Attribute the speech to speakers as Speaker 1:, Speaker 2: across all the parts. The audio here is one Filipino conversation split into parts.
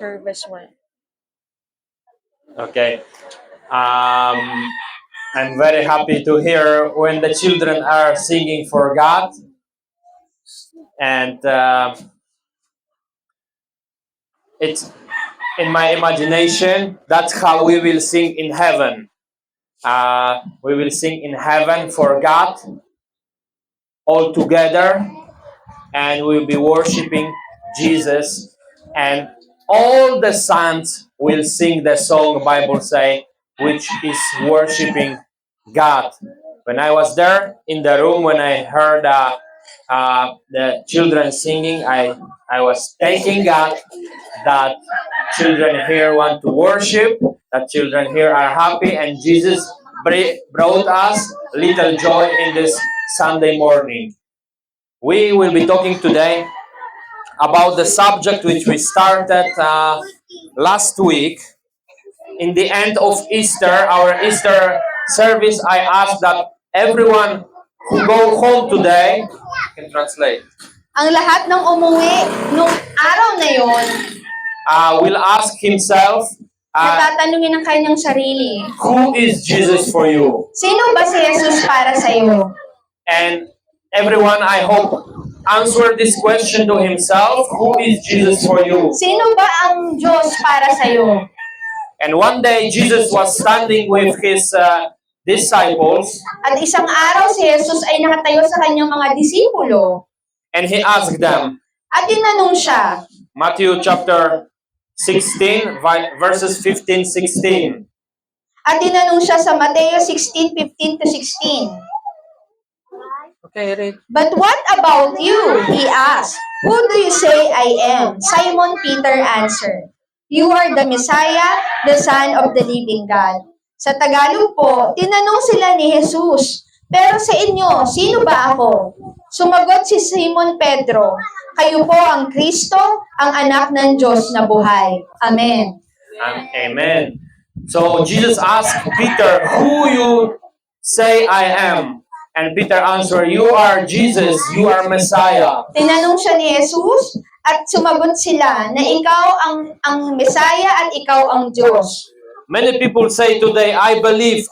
Speaker 1: service one.
Speaker 2: Okay. I'm very happy to hear when the children are singing for God. And it's in my imagination, that's how we will sing in heaven. We will sing in heaven for God all together, and we'll be worshiping Jesus, and all the saints will sing the song Bible say, which is worshiping God. When I was there in the room, when I heard the children singing, I was thanking God that children here want to worship, that children here are happy, and Jesus brought us little joy in this Sunday morning. We will be talking today about the subject which we started last week. In the end of Easter, our Easter service, I asked that everyone who go home today can translate.
Speaker 1: Ang lahat ng umuwi nung araw na yon,
Speaker 2: Will ask himself,
Speaker 1: natatanungin ang kanyang sarili,
Speaker 2: who is Jesus for you?
Speaker 1: sino ba si Jesus para sa iyo?
Speaker 2: And everyone, I hope, answer this question to himself, who is Jesus for you?
Speaker 1: Sino ba ang Diyos para sa iyo?
Speaker 2: And one day, Jesus was standing with his disciples,
Speaker 1: At isang araw si Jesus ay nakatayo sa kanyang mga disipulo
Speaker 2: and he asked them,
Speaker 1: at tinanong siya,
Speaker 2: Matthew chapter 16, verses 15-16.
Speaker 1: at tinanong siya sa Mateo 16:15 to 16.
Speaker 2: Okay, read.
Speaker 1: But what about you? He asked. Who do you say I am? Simon Peter answered, you are the Messiah, the Son of the living God. Sa Tagalog po, tinanong sila ni Jesus, pero sa inyo, sino ba ako? Sumagot si Simon Pedro, kayo po ang Kristo, ang anak ng Diyos na buhay. Amen.
Speaker 2: Amen. So Jesus asked Peter, who you say I am? And Peter answered, you are Jesus, you are Messiah.
Speaker 1: Tinanong siya ni Jesus at sumagot sila na ikaw ang Messiah at ikaw ang Diyos.
Speaker 2: Many people say today, I believe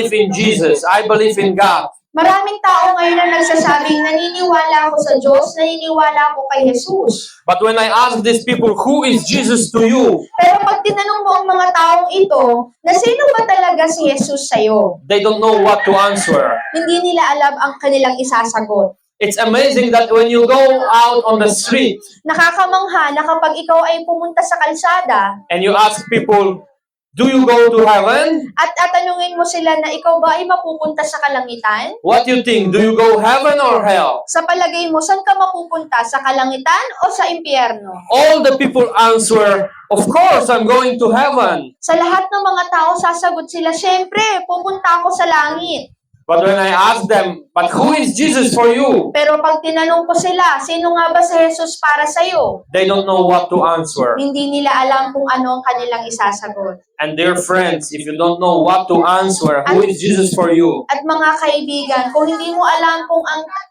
Speaker 2: in Jesus, I believe in God.
Speaker 1: Maraming tao ngayon ang nagsasabing naniniwala ako sa Diyos, naniniwala ako kay Jesus.
Speaker 2: But when I ask these people, who is Jesus to you?
Speaker 1: Pero pag tinanong mo ang mga taong ito, na sino ba talaga si Jesus sa'yo?
Speaker 2: They don't know what to answer.
Speaker 1: Hindi nila alam ang kanilang isasagot.
Speaker 2: It's amazing that when you go out on the street
Speaker 1: Nakakamangha na kapag ikaw ay pumunta sa kalsada
Speaker 2: and you ask people, do you go to heaven?
Speaker 1: at tatanungin mo sila na ikaw ba ay mapupunta sa kalangitan?
Speaker 2: What do you think? Do you go heaven or hell?
Speaker 1: Sa palagay mo, saan ka mapupunta? Sa kalangitan o sa impyerno?
Speaker 2: All the people answer, of course, I'm going to heaven.
Speaker 1: Sa lahat ng mga tao, sasagot sila, syempre, pupunta ako sa langit.
Speaker 2: But when I ask them, but who is Jesus for you?
Speaker 1: Pero pag tinanong ko sila, sino nga ba si Jesus para sa'yo?
Speaker 2: They don't know what to answer.
Speaker 1: Hindi nila alam kung ano ang kanilang isasagot.
Speaker 2: And dear friends, if you don't know what to answer, who is Jesus for you?
Speaker 1: At mga kaibigan, kung hindi mo alam kung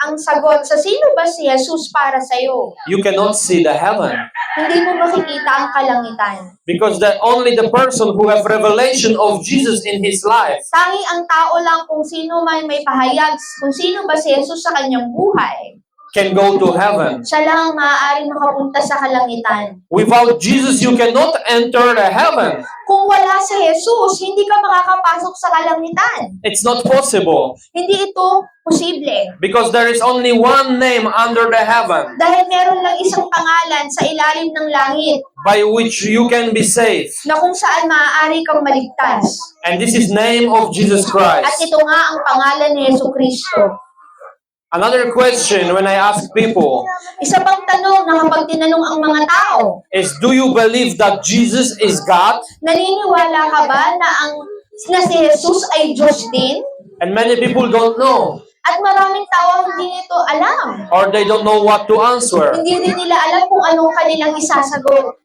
Speaker 1: ang sagot sa sino ba si Jesus para sa'yo,
Speaker 2: You cannot see the heaven.
Speaker 1: hindi mo makikita ang kalangitan.
Speaker 2: Because only the person who have revelation of Jesus in his life
Speaker 1: Tangi ang tao lang kung sino man may pahayag, kung sino ba si Jesus sa kanyang buhay.
Speaker 2: can go to heaven.
Speaker 1: Siya lang ang maaaring makapunta sa kalangitan.
Speaker 2: Without Jesus, you cannot enter the heaven.
Speaker 1: Kung wala si Jesus, hindi ka makakapasok sa kalangitan.
Speaker 2: It's not possible.
Speaker 1: Hindi ito posible.
Speaker 2: Because there is only one name under the heaven
Speaker 1: Dahil meron lang isang pangalan sa ilalim ng langit
Speaker 2: by which you can be saved.
Speaker 1: na kung saan maaari kang maligtas.
Speaker 2: And this is name of Jesus
Speaker 1: At
Speaker 2: Christ.
Speaker 1: ito nga ang pangalan ni Jesucristo.
Speaker 2: Another question when I ask people
Speaker 1: Isa pang tanong na kapag tinanong ang mga tao,
Speaker 2: is, do you believe that Jesus is God?
Speaker 1: naniniwala ka ba na si Jesus ay Diyos din?
Speaker 2: And many people don't know,
Speaker 1: At maraming tao hindi nito alam.
Speaker 2: or they don't know what to answer.
Speaker 1: Hindi rin nila alam kung anong kanilang isasagot.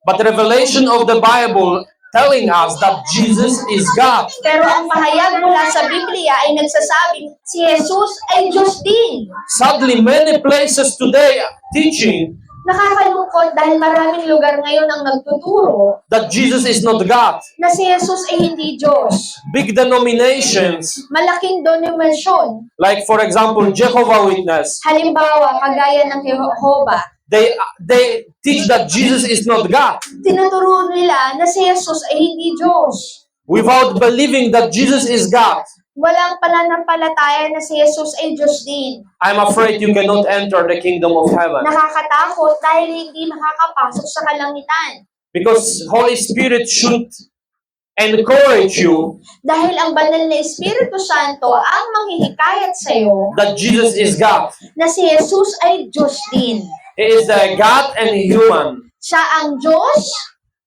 Speaker 2: But the revelation of the Bible telling us that Jesus is God.
Speaker 1: Pero ang pahayag mula sa Biblia ay nagsasabing si Jesus ay Diyos din.
Speaker 2: Sadly, many places today are teaching
Speaker 1: Nakakalungkot dahil maraming lugar ngayon ang nagtuturo
Speaker 2: that Jesus is not God.
Speaker 1: na si Jesus ay hindi Diyos.
Speaker 2: Big denominations,
Speaker 1: Malaking denominasyon,
Speaker 2: like for example, Jehovah Witness,
Speaker 1: halimbawa kagaya ng Jehovah,
Speaker 2: they teach that Jesus is not God.
Speaker 1: tinuturo nila na si Jesus ay hindi Diyos.
Speaker 2: Without believing that Jesus is God,
Speaker 1: Walang pananampalataya na si Jesus ay Diyos din.
Speaker 2: I'm afraid you cannot enter the kingdom of heaven.
Speaker 1: Nakakatakot dahil hindi makakapasok sa kalangitan.
Speaker 2: Because Holy Spirit should encourage you
Speaker 1: Dahil ang banal na Espiritu Santo ang manghihikayat sa iyo
Speaker 2: that Jesus is God.
Speaker 1: na si Jesus ay Diyos din.
Speaker 2: He is the God and human.
Speaker 1: Siya ang Diyos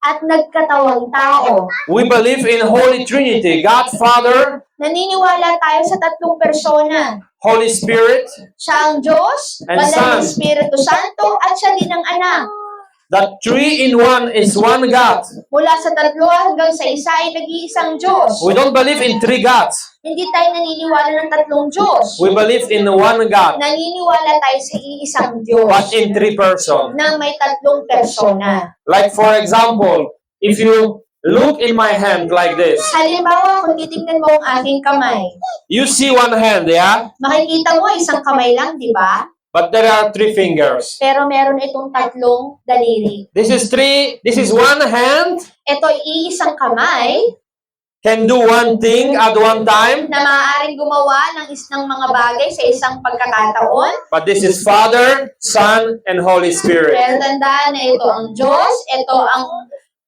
Speaker 1: at nagkatawang tao.
Speaker 2: We believe in Holy Trinity, God Father,
Speaker 1: Naniniwala tayo sa tatlong persona.
Speaker 2: Holy Spirit,
Speaker 1: Siya ang Diyos,
Speaker 2: And
Speaker 1: banal na
Speaker 2: Son.
Speaker 1: Espiritu Santo, at siya din ang anak.
Speaker 2: that 3 in 1 is one God.
Speaker 1: Mula sa tatlo hanggang sa isa ay nag-iisang Diyos.
Speaker 2: We don't believe in 3 gods.
Speaker 1: Hindi tayo naniniwala ng tatlong Diyos.
Speaker 2: We believe in one God,
Speaker 1: Naniniwala tayo sa iisang Diyos
Speaker 2: but in 3 persons.
Speaker 1: na may tatlong persona.
Speaker 2: Like for example, if you look in my hand like this,
Speaker 1: Halimbawa, kung titingnan mo ang aking kamay,
Speaker 2: you see one hand, yeah?
Speaker 1: makikita mo isang kamay lang, di ba?
Speaker 2: But there are 3 fingers.
Speaker 1: Pero meron itong tatlong daliri.
Speaker 2: This is one hand,
Speaker 1: Ito ay iisang kamay
Speaker 2: can do one thing at one time,
Speaker 1: na maaaring gumawa ng mga bagay sa isang pagkakataon.
Speaker 2: but this is Father, Son, and Holy Spirit.
Speaker 1: Pero tandaan na ito ang Diyos, ito ang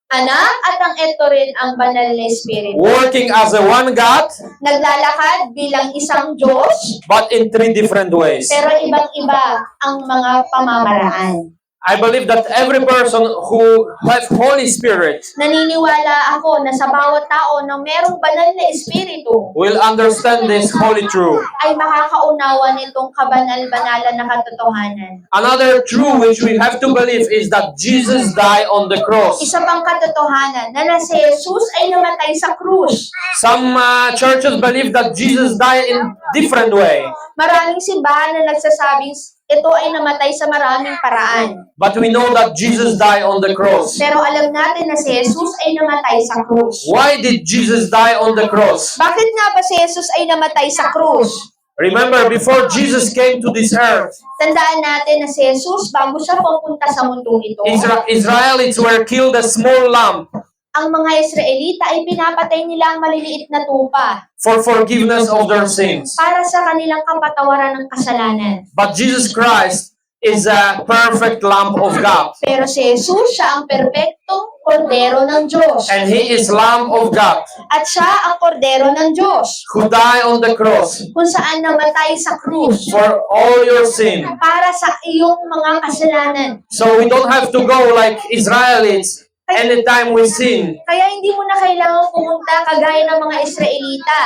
Speaker 1: Anak, at ang ito rin ang banal na Espiritu.
Speaker 2: Working as a one God,
Speaker 1: Naglalakad bilang isang Diyos,
Speaker 2: but in 3 different ways.
Speaker 1: pero ibang-iba ang mga pamamaraan.
Speaker 2: I believe that every person who has Holy Spirit
Speaker 1: Naniniwala ako na sa bawat tao na merong banal na Espiritu
Speaker 2: will understand this holy truth.
Speaker 1: ay makakaunawa nitong kabanal-banalan na katotohanan.
Speaker 2: Another truth which we have to believe is that Jesus died on the cross.
Speaker 1: Isa pang katotohanan na si Jesus ay namatay sa krus.
Speaker 2: Some churches believe that Jesus died in different way,
Speaker 1: Maraming simbahan na nagsasabing ito ay namatay sa maraming paraan.
Speaker 2: but we know that Jesus died on the cross.
Speaker 1: Pero alam natin na si Jesus ay namatay sa krus.
Speaker 2: Why did Jesus die on the cross?
Speaker 1: Bakit nga ba si Jesus ay namatay sa krus?
Speaker 2: Remember, before Jesus came to this earth,
Speaker 1: Tandaan natin na si Jesus, bago siya pupunta sa mundong ito,
Speaker 2: Israelites were killed a small lamb
Speaker 1: ang mga Israelita ay pinapatay nila ang maliliit na tupa
Speaker 2: for forgiveness of their sins.
Speaker 1: para sa kanilang kapatawaran ng kasalanan.
Speaker 2: But Jesus Christ is a perfect Lamb of God.
Speaker 1: Pero si Jesus, siya ang perpektong kordero ng Diyos.
Speaker 2: And He is Lamb of God
Speaker 1: At siya ang kordero ng Diyos,
Speaker 2: who died on the cross
Speaker 1: kung saan namatay sa krus
Speaker 2: for all your sin.
Speaker 1: para sa iyong mga kasalanan.
Speaker 2: So we don't have to go like Israelites anytime we sin
Speaker 1: Kaya hindi mo na kailangan pumunta kagaya ng mga Israelita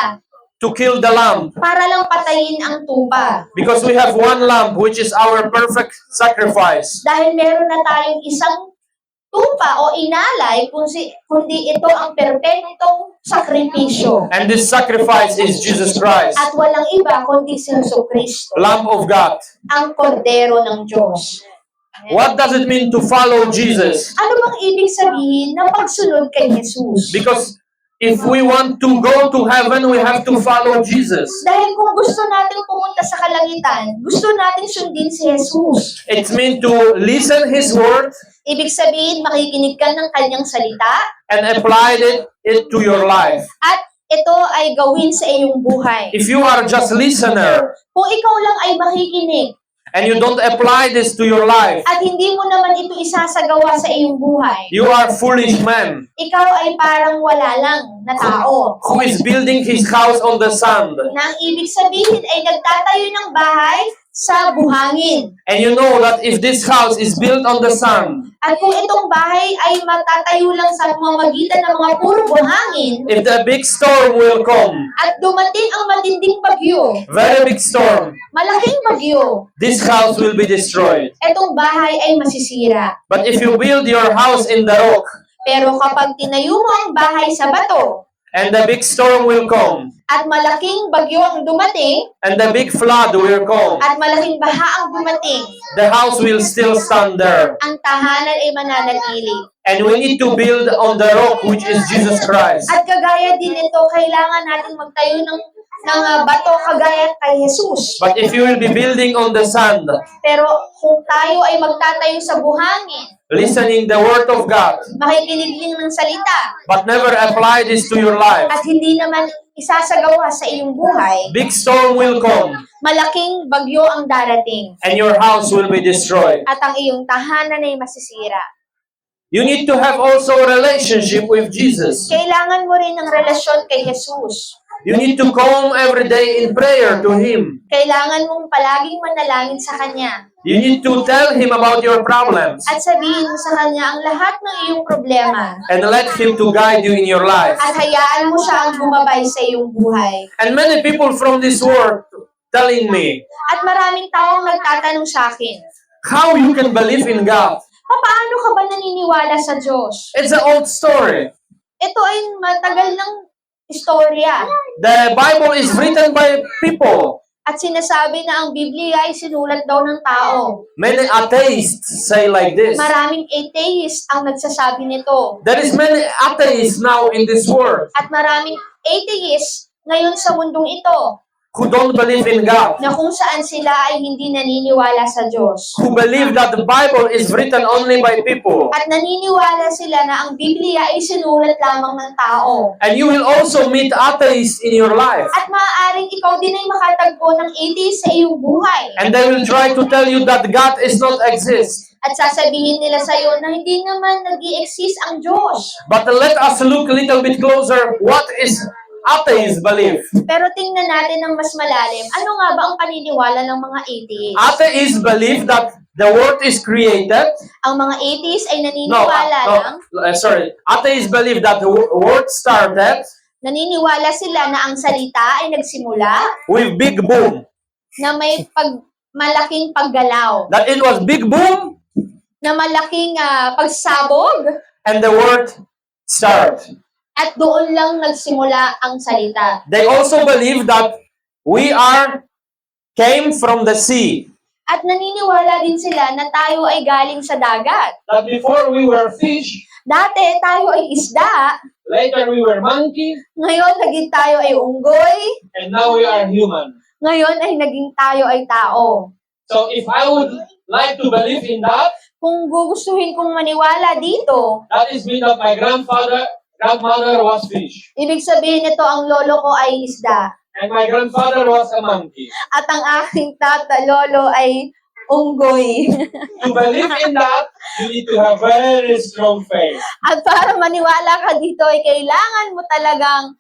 Speaker 2: to kill the lamb,
Speaker 1: para lang patayin ang tupa.
Speaker 2: because we have one lamb which is our perfect sacrifice.
Speaker 1: Dahil meron na tayong isang tupa o inalay kundi ito ang perpektong sakripisyo.
Speaker 2: And this sacrifice is Jesus Christ,
Speaker 1: At walang iba kundi si Jesucristo,
Speaker 2: Lamb of God.
Speaker 1: ang kordero ng Diyos.
Speaker 2: What does it mean to follow Jesus?
Speaker 1: Ano bang ibig sabihin ng pagsunod kay Jesus?
Speaker 2: Because if we want to go to heaven, we have to follow Jesus.
Speaker 1: Dahil kung gusto nating pumunta sa kalangitan, gusto nating sundin si Jesus.
Speaker 2: It means to listen His word
Speaker 1: Ibig sabihin, makikinig ka ng kanyang salita
Speaker 2: and apply it to your life.
Speaker 1: at ito ay gawin sa iyong buhay.
Speaker 2: If you are just listener
Speaker 1: Kung ikaw lang ay makikinig
Speaker 2: and you don't apply this to your life,
Speaker 1: at hindi mo naman ito isasagawa sa iyong buhay,
Speaker 2: you are foolish man
Speaker 1: ikaw ay parang wala lang na tao
Speaker 2: who is building his house on the sand.
Speaker 1: na ang ibig sabihin ay nagtatayo ng bahay sa buhangin.
Speaker 2: And you know that if this house is built on the sand,
Speaker 1: At kung itong bahay ay matatayo lang sa pamamagitan ng mga puro buhangin
Speaker 2: if the big storm will come,
Speaker 1: at dumating ang matinding bagyo,
Speaker 2: very big storm,
Speaker 1: malaking bagyo,
Speaker 2: this house will be destroyed.
Speaker 1: itong bahay ay masisira.
Speaker 2: But if you build your house in the rock,
Speaker 1: Pero kapag tinayo mo ang bahay sa bato,
Speaker 2: and the big storm will come,
Speaker 1: at malaking bagyo ang dumating,
Speaker 2: and the big flood will come,
Speaker 1: at malaking baha ang dumating,
Speaker 2: the house will still stand there.
Speaker 1: ang tahanan ay mananatili.
Speaker 2: And we need to build on the rock, which is Jesus Christ.
Speaker 1: At kagaya din ito, kailangan natin magtayo ng bato kagaya kay Jesus.
Speaker 2: But if you will be building on the sand,
Speaker 1: Pero kung tayo ay magtatayo sa buhangin,
Speaker 2: listening the word of God,
Speaker 1: makikinig lang ng salita,
Speaker 2: but never apply this to your life,
Speaker 1: at hindi naman isasagawa sa iyong buhay,
Speaker 2: big storm will come,
Speaker 1: malaking bagyo ang darating,
Speaker 2: and your house will be destroyed.
Speaker 1: at ang iyong tahanan ay masisira.
Speaker 2: You need to have also a relationship with Jesus.
Speaker 1: Kailangan mo rin ng relasyon kay Jesus.
Speaker 2: You need to come every day in prayer to Him.
Speaker 1: Kailangan mong palaging manalangin sa Kanya.
Speaker 2: You need to tell Him about your problems
Speaker 1: At sabihin mo sa Kanya ang lahat ng iyong problema.
Speaker 2: and let Him to guide you in your life.
Speaker 1: At hayaan mo siya ang gumabay sa iyong buhay.
Speaker 2: And many people from this world telling me,
Speaker 1: At maraming taong nagtatanong sa akin,
Speaker 2: how you can believe in God?
Speaker 1: paano ka ba naniniwala sa Diyos?
Speaker 2: It's an old story.
Speaker 1: Ito ay matagal ng istorya.
Speaker 2: The Bible is written by people.
Speaker 1: At sinasabi na ang Biblia ay sinulat daw ng tao.
Speaker 2: Many atheists say like this.
Speaker 1: Maraming atheist ang nagsasabi nito.
Speaker 2: There is many atheists now in this world
Speaker 1: At maraming atheist ngayon sa mundong ito
Speaker 2: who don't believe in God,
Speaker 1: na kung saan sila ay hindi naniniwala sa Diyos.
Speaker 2: who believe that the Bible is written only by people.
Speaker 1: At naniniwala sila na ang Biblia ay sinulat lamang ng tao.
Speaker 2: And you will also meet atheists in your life.
Speaker 1: At maaaring ikaw din ay makatagpo ng atheist sa iyong buhay.
Speaker 2: And they will try to tell you that God is not exist.
Speaker 1: At sasabihin nila sa iyo na hindi naman nag-i-exist ang Diyos.
Speaker 2: But let us look a little bit closer. What is atheists believe?
Speaker 1: Pero tingnan natin ng mas malalim, ano nga ba ang paniniwala ng mga atheist?
Speaker 2: Atheists believe that the world is created.
Speaker 1: Ang mga atheist ay
Speaker 2: No,
Speaker 1: naniniwala lang,
Speaker 2: sorry. Atheists believe that the world started
Speaker 1: naniniwala sila na ang salita ay nagsimula
Speaker 2: with big boom.
Speaker 1: na may malaking paggalaw,
Speaker 2: That it was big boom
Speaker 1: na malaking pagsabog,
Speaker 2: and the world started.
Speaker 1: at doon lang nagsimula ang salita.
Speaker 2: They also believe that we came from the sea.
Speaker 1: At naniniwala din sila na tayo ay galing sa dagat.
Speaker 2: That before we were fish,
Speaker 1: Dati tayo ay isda,
Speaker 2: later we were monkey,
Speaker 1: ngayon naging tayo ay unggoy,
Speaker 2: and now we are human.
Speaker 1: ngayon ay naging tayo ay tao.
Speaker 2: So if I would like to believe in that,
Speaker 1: Kung gugustuhin kong maniwala dito,
Speaker 2: that is mean that my grandmother was fish,
Speaker 1: ibig sabihin nito ang lolo ko ay isda.
Speaker 2: and my grandfather was a monkey.
Speaker 1: At ang aking lolo ay unggoy.
Speaker 2: To believe in that, you need to have very strong faith.
Speaker 1: At para maniwala ka dito ay kailangan mo talagang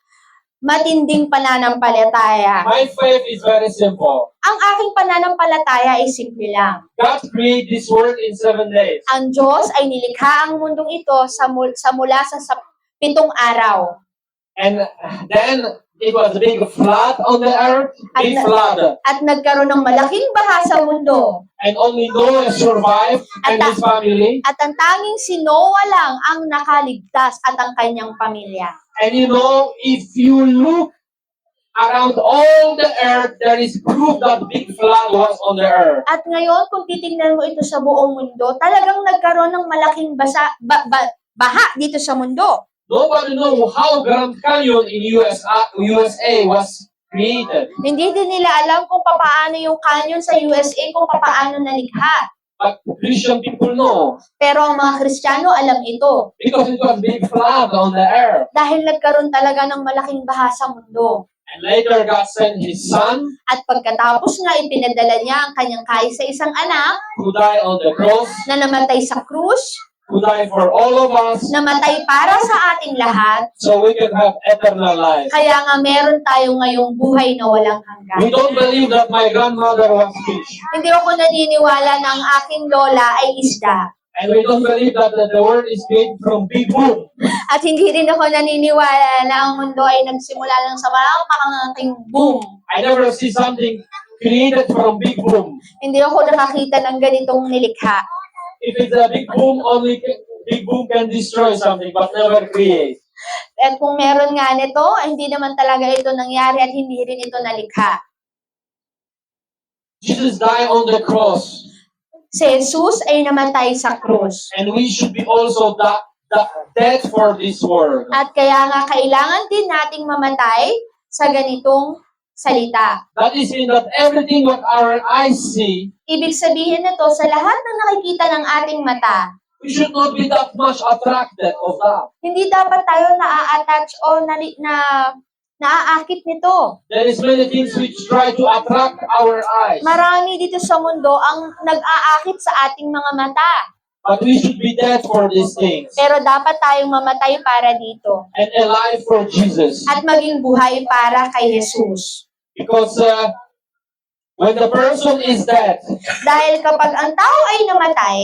Speaker 1: matinding pananampalataya.
Speaker 2: My faith is very simple.
Speaker 1: Ang aking pananampalataya ay simple lang.
Speaker 2: God created this world in 7 days.
Speaker 1: Ang Diyos ay nilikha ang mundong ito mula sa 7 araw.
Speaker 2: And then it was a big flood on the earth, big flood.
Speaker 1: At nagkaroon ng malaking baha sa mundo.
Speaker 2: And only Noah survived and his family.
Speaker 1: At ang tanging si Noah lang ang nakaligtas at ang kanyang pamilya.
Speaker 2: And you know, if you look around all the earth, there is proof that big flood was on the earth.
Speaker 1: At ngayon, kung titingnan mo ito sa buong mundo, talagang nagkaroon ng malaking baha dito sa mundo.
Speaker 2: Nobody knows how Grand Canyon in USA was created.
Speaker 1: Hindi din nila alam kung paano yung canyon sa USA, kung paano nalikha.
Speaker 2: But Christian people know.
Speaker 1: Pero ang mga Kristiyano alam ito.
Speaker 2: Because it was big flood on the earth.
Speaker 1: Dahil nagkaroon talaga ng malaking baha sa mundo.
Speaker 2: And later God sent His Son
Speaker 1: At pagkatapos nga, ipinadala niya ang kanyang kaisa-isang anak
Speaker 2: who died on the cross,
Speaker 1: na namatay sa krus,
Speaker 2: who died for all of us,
Speaker 1: namatay para sa ating lahat,
Speaker 2: so we can have eternal life.
Speaker 1: kaya nga meron tayo ngayong buhay na walang
Speaker 2: We
Speaker 1: hanggan.
Speaker 2: don't believe that my grandmother was fish.
Speaker 1: Hindi ako naniniwala na ang aking lola ay isda.
Speaker 2: And we don't believe that the world is made from big boom.
Speaker 1: At hindi rin ako naniniwala na ang mundo ay nagsimula lang sa malaking boom.
Speaker 2: I never see something created from big boom.
Speaker 1: Hindi ako nakakita ng ganitong nilikha.
Speaker 2: If it's a big boom, only big boom can destroy something, but never create.
Speaker 1: At kung meron nga nito, hindi naman talaga ito nangyari at hindi rin ito nalikha.
Speaker 3: Jesus died on the cross,
Speaker 1: Si Jesus ay namatay sa krus.
Speaker 3: and we should be also dead for this world.
Speaker 1: At kaya nga kailangan din nating mamatay sa ganitong salita.
Speaker 3: That is mean that everything what our eyes see,
Speaker 1: Ibig sabihin nito, sa lahat ng nakikita ng ating mata,
Speaker 3: we should not be that much attracted of that.
Speaker 1: hindi dapat tayo na-attach o naaakit nito.
Speaker 3: There is many things which try to attract our eyes,
Speaker 1: Marami dito sa mundo ang nag-aakit sa ating mga mata.
Speaker 3: but we should be dead for these things
Speaker 1: Pero dapat tayong mamatay para dito.
Speaker 3: and alive for Jesus.
Speaker 1: At maging buhay para kay Jesus.
Speaker 3: Because when the person is dead,
Speaker 1: Dahil kapag ang tao ay namatay,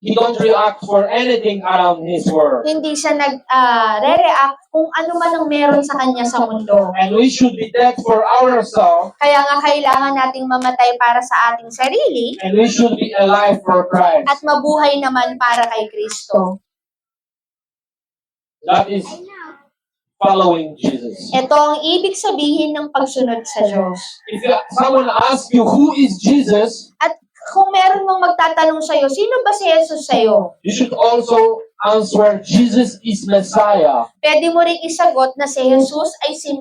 Speaker 3: he don't react for anything around his world.
Speaker 1: hindi siya nag-re-react kung ano man ang meron sa kanya sa mundo.
Speaker 3: And we should be dead for ourselves,
Speaker 1: Kaya nga kailangan nating mamatay para sa ating sarili
Speaker 3: and we should be alive for Christ.
Speaker 1: at mabuhay naman para kay Kristo.
Speaker 3: That is following Jesus.
Speaker 1: Ito ang ibig sabihin ng pagsunod sa Diyos.
Speaker 3: If someone asks you who is Jesus,
Speaker 1: At kung meron mong magtatanong sa'yo, sino ba si Jesus sa'yo?
Speaker 3: you should also answer Jesus is Messiah,
Speaker 1: Pwede mo rin isagot na si Jesus ay si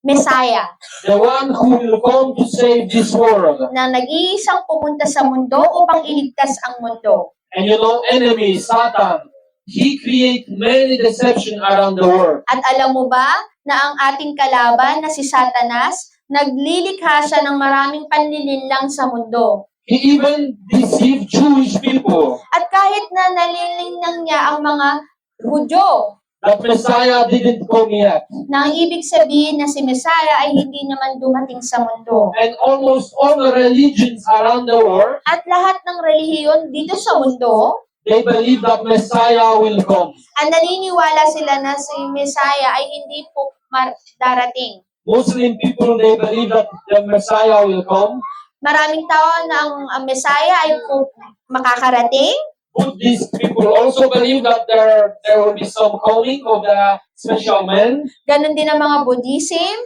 Speaker 1: Messiah,
Speaker 3: the one who will come to save this world.
Speaker 1: na nag-iisang pumunta sa mundo upang iligtas ang mundo.
Speaker 3: And you know, enemy, Satan, he create many deception around the world.
Speaker 1: At alam mo ba na ang ating kalaban na si Satanas, naglilikha siya ng maraming panlilinlang sa mundo.
Speaker 3: He even deceived Jewish people.
Speaker 1: At kahit na nalilinlang niya ang mga Hudyo,
Speaker 3: That Messiah didn't come yet.
Speaker 1: na ang ibig sabihin na si Messiah ay hindi naman dumating sa mundo.
Speaker 3: And almost all the religions around the world,
Speaker 1: At lahat ng relihiyon dito sa mundo,
Speaker 3: they believe that Messiah will come.
Speaker 1: ang naniniwala sila na si Messiah ay hindi po darating.
Speaker 3: Muslim people, they believe that the Messiah will come.
Speaker 1: Maraming tao na ang Messiah ay po makakarating.
Speaker 3: Buddhist people also believe that there will be some coming of the special men.
Speaker 1: Ganon din ang mga Buddhism.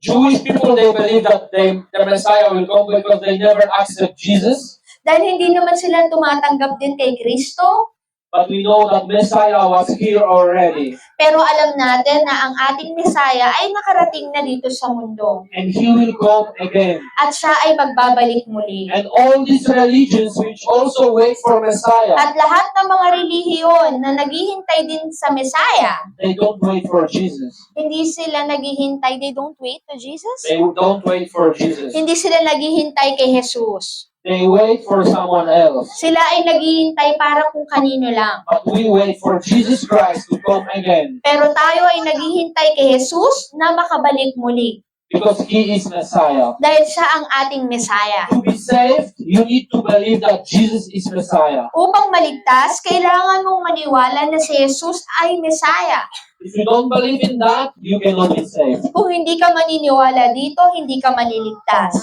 Speaker 3: Jewish people, they believe that the Messiah will come because they never accept Jesus.
Speaker 1: Dahil hindi naman sila tumatanggap din kay Kristo.
Speaker 3: But we know that Messiah was here already.
Speaker 1: Pero alam natin na ang ating Messiah ay nakarating na dito sa mundo.
Speaker 3: And He will come again.
Speaker 1: At siya ay magbabalik muli.
Speaker 3: And all these religions which also wait for Messiah,
Speaker 1: At lahat ng mga relihiyon na naghihintay din sa Messiah,
Speaker 3: they don't wait for Jesus.
Speaker 1: hindi sila naghihintay, they don't wait to Jesus?
Speaker 3: They don't wait for Jesus.
Speaker 1: Hindi sila naghihintay kay Jesus.
Speaker 3: They wait for someone else.
Speaker 1: Sila ay naghihintay para kung kanino lang.
Speaker 3: But we wait for Jesus Christ to come again
Speaker 1: Pero tayo ay naghihintay kay Jesus na makabalik muli.
Speaker 3: because He is Messiah.
Speaker 1: Dahil siya ang ating Messiah.
Speaker 3: To be saved, you need to believe that Jesus is Messiah.
Speaker 1: Upang maligtas, kailangan mong maniwala na si Jesus ay Messiah.
Speaker 3: If you don't believe in that, you cannot be saved.
Speaker 1: Kung hindi ka maniniwala dito, hindi ka maliligtas.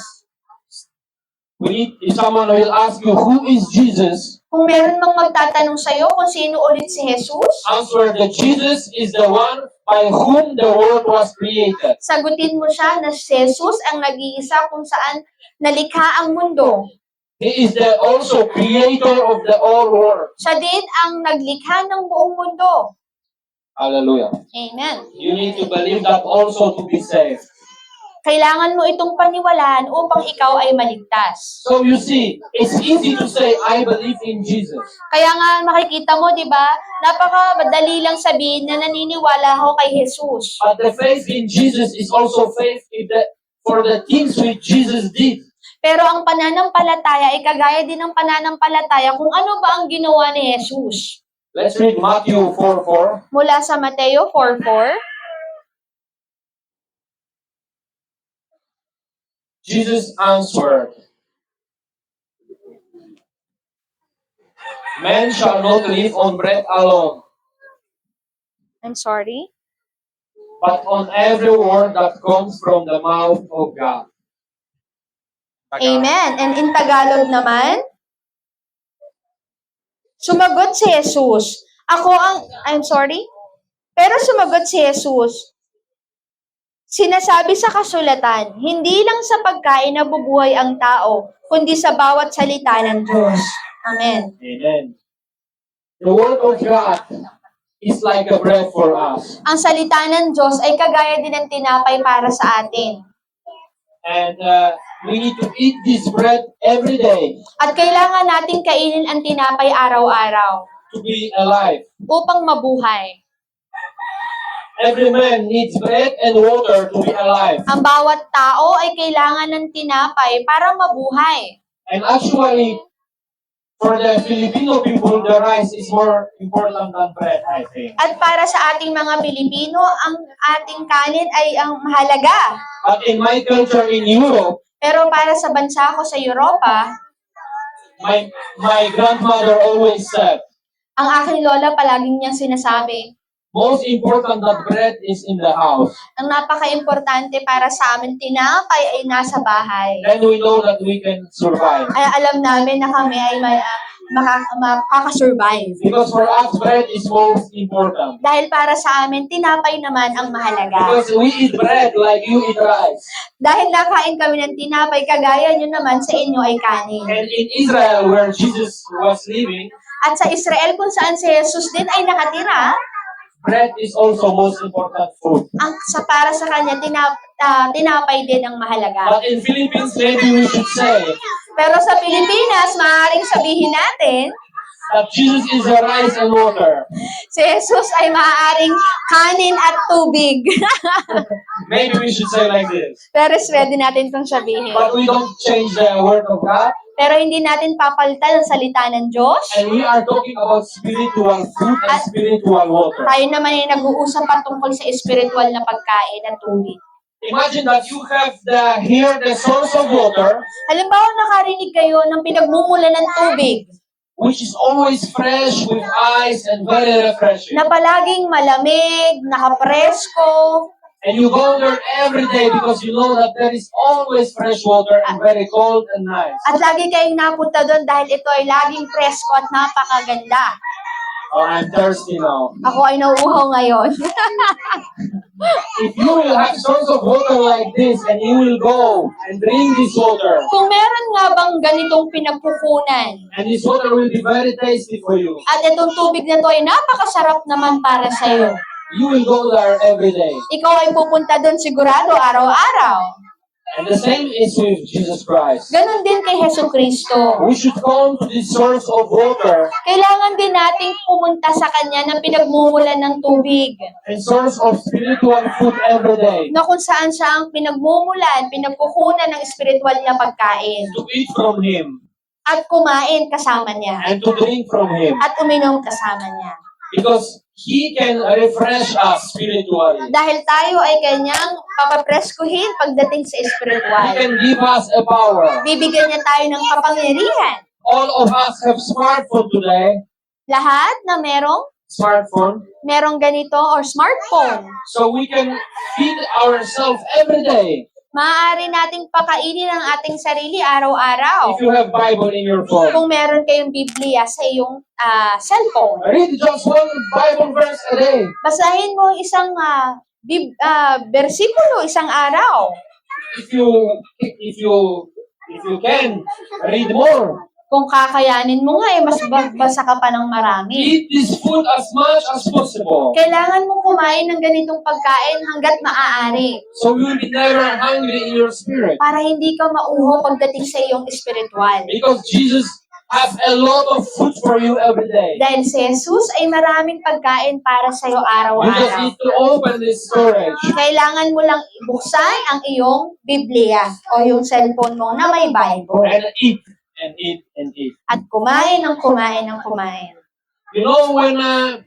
Speaker 3: If someone will ask you, who is Jesus?
Speaker 1: Kung meron mang magtatanong sa'yo kung sino ulit si Jesus,
Speaker 3: Answer that Jesus is the one by whom the world was created.
Speaker 1: sagutin mo siya na si Jesus ang nag-iisa kung saan nalikha ang mundo.
Speaker 3: He is the also creator of the whole world.
Speaker 1: Siya din ang naglikha ng buong mundo.
Speaker 3: Hallelujah.
Speaker 1: Amen.
Speaker 3: You need to believe that also to be saved.
Speaker 1: Kailangan mo itong paniwalaan upang ikaw ay maligtas.
Speaker 3: So you see, it's easy to say, I believe in Jesus.
Speaker 1: Kaya nga makikita mo, di ba, napaka-madali lang sabihin na naniniwala ako kay Jesus.
Speaker 3: But the faith in Jesus is also faith for the things which Jesus did.
Speaker 1: Pero ang pananampalataya ay kagaya din ng pananampalataya kung ano ba ang ginawa ni Jesus.
Speaker 3: Let's read Matthew 4:4.
Speaker 1: Mula sa Mateo 4:4.
Speaker 3: Jesus answered, Man shall not live on bread alone,
Speaker 1: I'm sorry.
Speaker 3: but on every word that comes from the mouth of God.
Speaker 1: Amen. And in Tagalog naman, sumagot si Jesus, I'm sorry? Pero sumagot si Jesus, sinasabi sa kasulatan, hindi lang sa pagkain nabubuhay ang tao, kundi sa bawat salita ng Diyos. Amen.
Speaker 3: Amen. The word of God is like a bread for us.
Speaker 1: Ang salita ng Diyos ay kagaya din ng tinapay para sa atin.
Speaker 3: And we need to eat this bread every day
Speaker 1: At kailangan nating kainin ang tinapay araw-araw
Speaker 3: to be alive.
Speaker 1: upang mabuhay.
Speaker 3: Every man needs bread and water to be alive.
Speaker 1: Ang bawat tao ay kailangan ng tinapay para mabuhay.
Speaker 3: And actually, for the Filipino people, the rice is more important than bread, I think.
Speaker 1: At para sa ating mga Pilipino, ang ating kanin ay ang mahalaga.
Speaker 3: But in my culture in Europe,
Speaker 1: Pero para sa bansa ko sa Europa,
Speaker 3: my grandmother always said,
Speaker 1: ang aking lola palaging niyang sinasabi,
Speaker 3: most important that bread is in the house.
Speaker 1: ang napaka-importante para sa amin, tinapay ay nasa bahay.
Speaker 3: Then we know that we can survive.
Speaker 1: Ay alam namin na kami ay makakasurvive.
Speaker 3: Because for us, bread is most important.
Speaker 1: Dahil para sa amin, tinapay naman ang mahalaga.
Speaker 3: Because we eat bread like you eat rice.
Speaker 1: Dahil nakain kami ng tinapay, kagaya nyo naman sa inyo ay kanin.
Speaker 3: And in Israel, where Jesus was living,
Speaker 1: At sa Israel kung saan si Jesus din ay nakatira,
Speaker 3: bread is also most important food.
Speaker 1: para sa kanya, tinapay din ang mahalaga.
Speaker 3: But in Philippines, maybe we should say
Speaker 1: Pero sa Pilipinas, maaaring sabihin natin,
Speaker 3: that Jesus is the rice and water.
Speaker 1: si Jesus ay maaaring kanin at tubig.
Speaker 3: Maybe we should say like this.
Speaker 1: Pero ready natin itong sabihin.
Speaker 3: But we don't change the word of God.
Speaker 1: Pero hindi natin papalitan ang salita ng Diyos.
Speaker 3: And we are talking about spiritual food and spiritual water.
Speaker 1: Tayo naman ay nag-uusap patungkol sa spiritual na pagkain at tubig.
Speaker 3: Imagine that you have here the source of water,
Speaker 1: Halimbawa, nakarinig kayo ng pinagmumula ng tubig
Speaker 3: which is always fresh with ice and very refreshing.
Speaker 1: na palaging malamig, nakapresko,
Speaker 3: And you go there every day because you know that there is always fresh water and very cold and nice.
Speaker 1: at lagi kayong napunta doon dahil ito ay laging presko at napakaganda.
Speaker 3: Oh, I'm thirsty now.
Speaker 1: Ako ay nauuhaw ngayon.
Speaker 3: If you will have source of water like this and you will go and drink this water,
Speaker 1: Kung meron nga bang ganitong pinagkukunan,
Speaker 3: and this water will be very tasty for you,
Speaker 1: at itong tubig na to ay napakasarap naman para sa iyo,
Speaker 3: you will go there every day.
Speaker 1: ikaw ay pupunta doon sigurado araw-araw.
Speaker 3: And the same is with Jesus Christ.
Speaker 1: Ganon din kay Hesus Kristo.
Speaker 3: We should come to this source of water
Speaker 1: Kailangan din nating pumunta sa Kanya ng pinagmumulan ng tubig,
Speaker 3: and source of spiritual food every day.
Speaker 1: na kung saan siya ang pinagmumulan, pinagkukunan ng spiritual na pagkain,
Speaker 3: To eat from Him
Speaker 1: at kumain kasama niya,
Speaker 3: and to drink from Him.
Speaker 1: at uminom kasama niya.
Speaker 3: Because He can refresh us spiritually.
Speaker 1: Dahil tayo ay kanyang papapreskuhin pagdating sa
Speaker 3: He
Speaker 1: spiritual.
Speaker 3: can give us a power.
Speaker 1: Bibigyan niya tayo ng kapangyarihan.
Speaker 3: All of us have smartphone today.
Speaker 1: Lahat na merong ganito or smartphone,
Speaker 3: So we can feed ourselves every day.
Speaker 1: maaari nating pakainin ang ating sarili araw-araw.
Speaker 3: If you have Bible in your phone,
Speaker 1: Kung meron kayong Biblia sa iyong cellphone,
Speaker 3: read just one Bible verse a day.
Speaker 1: basahin mo isang bersikulo isang araw.
Speaker 3: If you can, read more.
Speaker 1: Kung kakayanin mo nga, mas basa ka pa ng marami.
Speaker 3: Eat this food as much as possible.
Speaker 1: Kailangan mo kumain ng ganitong pagkain hanggat maaari.
Speaker 3: So you will be never hungry in your spirit.
Speaker 1: Para hindi ka mauho pagdating sa iyong spiritual.
Speaker 3: Because Jesus has a lot of food for you every day.
Speaker 1: Dahil si Jesus ay maraming pagkain para sa iyo
Speaker 3: You just
Speaker 1: araw-araw.
Speaker 3: need to open this storage.
Speaker 1: Kailangan mo lang ibuksan ang iyong Biblia o yung cellphone mo na may Bible.
Speaker 3: And eat and eat and eat.
Speaker 1: At kumain ng kumain ng kumain.
Speaker 3: You know, when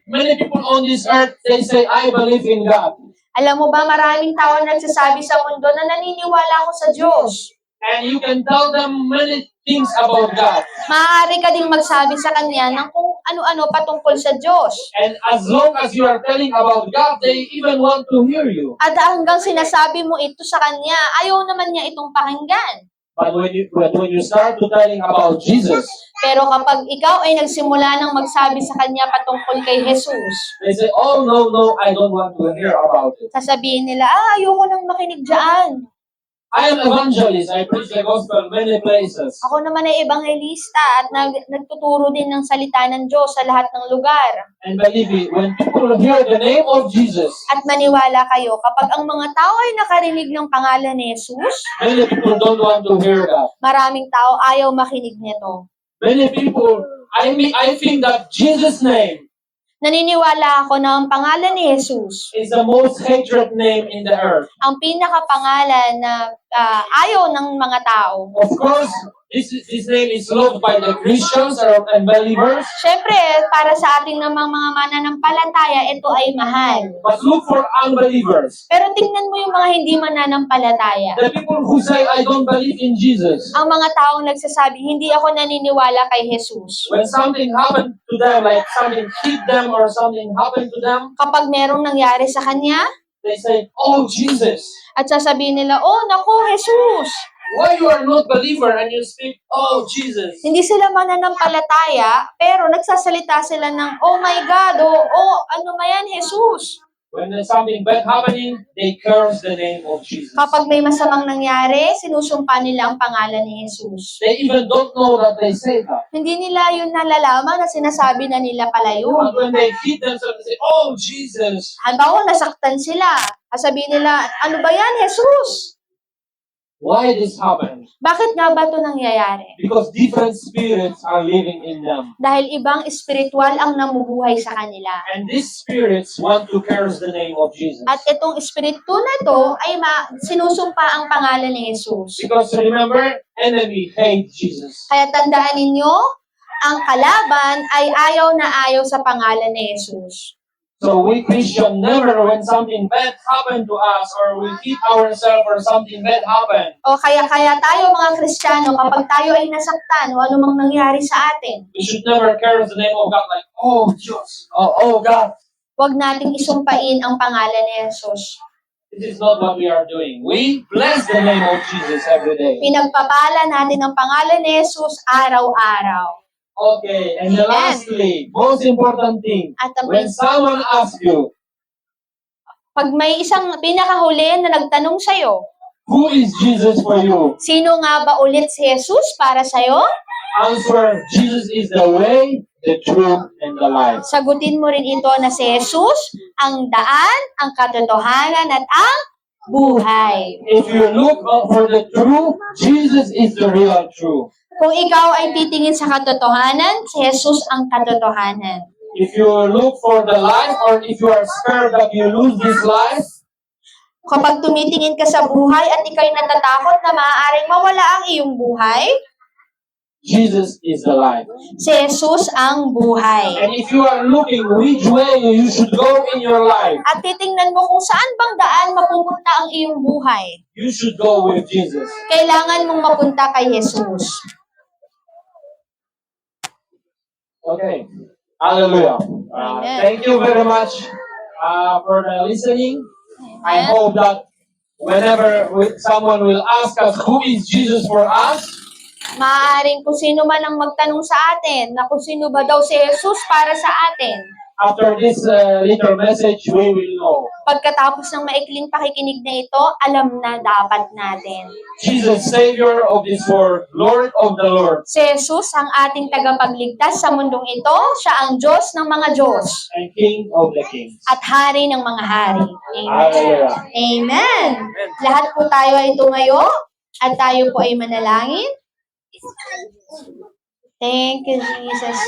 Speaker 3: many people on this earth, they say, I believe in God.
Speaker 1: Alam mo ba, maraming tao nagsasabi sa mundo na naniniwala ako sa Diyos.
Speaker 3: And you can tell them many things about God.
Speaker 1: Maaari ka ding magsabi sa Kanya ng kung ano-ano patungkol sa Diyos.
Speaker 3: And as long as you are telling about God, they even want to hear you.
Speaker 1: At hanggang sinasabi mo ito sa Kanya, ayaw naman niya itong pakinggan.
Speaker 3: But when you start to telling about Jesus,
Speaker 1: Pero kapag ikaw ay nagsimula ng magsabi sa kanya patungkol kay Jesus,
Speaker 3: they say, "Oh no, I don't want to hear about it.
Speaker 1: sasabihin nila, ayoko nang makinig dyan.
Speaker 3: I am evangelist. I preach the gospel many places."
Speaker 1: Ako naman ay ebanghelista at nagtuturo din ng salita ng Diyos sa lahat ng lugar.
Speaker 3: And believe me, when people hear the name of Jesus,
Speaker 1: At maniwala kayo, kapag ang mga tao ay nakarinig ng pangalan ni Jesus,
Speaker 3: many people don't want to hear that.
Speaker 1: maraming tao ayaw makinig nito.
Speaker 3: Many people, I think that Jesus' name
Speaker 1: Naniniwala ako na ang pangalan ni Jesus,
Speaker 3: is the most hated name in the earth.
Speaker 1: ang pinakapangalan na ayaw ng mga tao.
Speaker 3: Of course, this name is loved by the Christians and believers.
Speaker 1: Siyempre, para sa ating namang mga mananampalataya, ito ay mahal.
Speaker 3: But look for unbelievers.
Speaker 1: Pero tingnan mo yung mga hindi mananampalataya.
Speaker 3: The people who say, "I don't believe in Jesus."
Speaker 1: Ang mga taong nagsasabi, hindi ako naniniwala kay Jesus.
Speaker 3: When something happened to them, like something hit them or something happened to them,
Speaker 1: Kapag merong nangyari sa kanya,
Speaker 3: they say, "Oh, Jesus.
Speaker 1: at sasabihin nila, oh, naku, Jesus.
Speaker 3: Why you are not believer and you speak, oh, Jesus?"
Speaker 1: Hindi sila mananampalataya, pero nagsasalita sila ng, oh my God, oh, ano ba yan, Jesus?
Speaker 3: When there's something bad happening, they curse the name of Jesus.
Speaker 1: Kapag may masamang nangyari, sinusumpa nila ang pangalan ni Jesus.
Speaker 3: They even don't know that they say that.
Speaker 1: Hindi nila yun nalalaman na sinasabi na nila pala
Speaker 3: But
Speaker 1: yun.
Speaker 3: when they hit themselves, they say, "Oh, Jesus."
Speaker 1: Halimbawa, nasaktan sila. Sabihin nila, ano ba yan, Jesus?
Speaker 3: Why this happened?
Speaker 1: Bakit nga ba ito nangyayari?
Speaker 3: Because different spirits are living in them.
Speaker 1: Dahil ibang espiritual ang namubuhay sa kanila.
Speaker 3: And these spirits want to curse the name of Jesus.
Speaker 1: At itong espiritu na to ay sinusumpa ang pangalan ni Jesus.
Speaker 3: Because remember, enemy hates Jesus.
Speaker 1: Kaya tandaan ninyo, ang kalaban ay ayaw na ayaw sa pangalan ni Jesus.
Speaker 3: So we Christian never, when something bad happened to us or we hit ourselves or something bad happened,
Speaker 1: O kaya tayo mga Kristiyano, kapag tayo ay nasaktan o anumang nangyari sa atin,
Speaker 3: we should never curse the name of God like, "Oh, Jesus. Oh, God."
Speaker 1: huwag nating isumpain ang pangalan ni Jesus.
Speaker 3: This is not what we are doing. We bless the name of Jesus every day.
Speaker 1: Pinagpapala natin ang pangalan ni Jesus araw-araw.
Speaker 3: Okay, and
Speaker 1: Amen.
Speaker 3: lastly, most important thing,
Speaker 1: At ang
Speaker 3: when someone asks you,
Speaker 1: pag may isang pinakahuli na nagtanong sa'yo,
Speaker 3: "Who is Jesus for you?"
Speaker 1: sino nga ba ulit si Jesus para sa'yo?
Speaker 3: Answer, Jesus is the way, the truth, and the life.
Speaker 1: Sagutin mo rin ito na si Jesus, ang daan, ang katotohanan, at ang buhay.
Speaker 3: If you look for the truth, Jesus is the real truth.
Speaker 1: Kung ikaw ay titingin sa katotohanan, si Jesus ang katotohanan.
Speaker 3: If you look for the life, or if you are scared that you lose this life,
Speaker 1: Kapag tumitingin ka sa buhay at ikaw'y natatakot na maaaring mawala ang iyong buhay,
Speaker 3: Jesus is the life.
Speaker 1: si Jesus ang buhay.
Speaker 3: And if you are looking which way you should go in your life,
Speaker 1: At titingnan mo kung saan bang daan mapupunta ang iyong buhay.
Speaker 3: you should go with Jesus.
Speaker 1: Kailangan mong mapunta kay Jesus.
Speaker 3: Okay. Hallelujah.
Speaker 1: Amen.
Speaker 3: Thank you very much for the listening. I hope that whenever someone will ask us who is Jesus for us,
Speaker 1: Maaaring kung sino man ang magtanong sa atin na kung sino ba daw si Jesus para sa atin.
Speaker 3: after this little message, we will know.
Speaker 1: Pagkatapos ng maikling pakikinig na ito, alam na dapat natin.
Speaker 3: Jesus, Savior of this world, Lord of the Lord,
Speaker 1: Si Jesus ang ating tagapagligtas sa mundong ito. Siya ang Diyos ng mga Diyos
Speaker 3: and King of the Kings.
Speaker 1: at Hari ng mga hari. Amen.
Speaker 3: Hallelujah.
Speaker 1: Amen. Lahat po tayo ay tumayo at tayo po ay manalangin. Thank you, Jesus.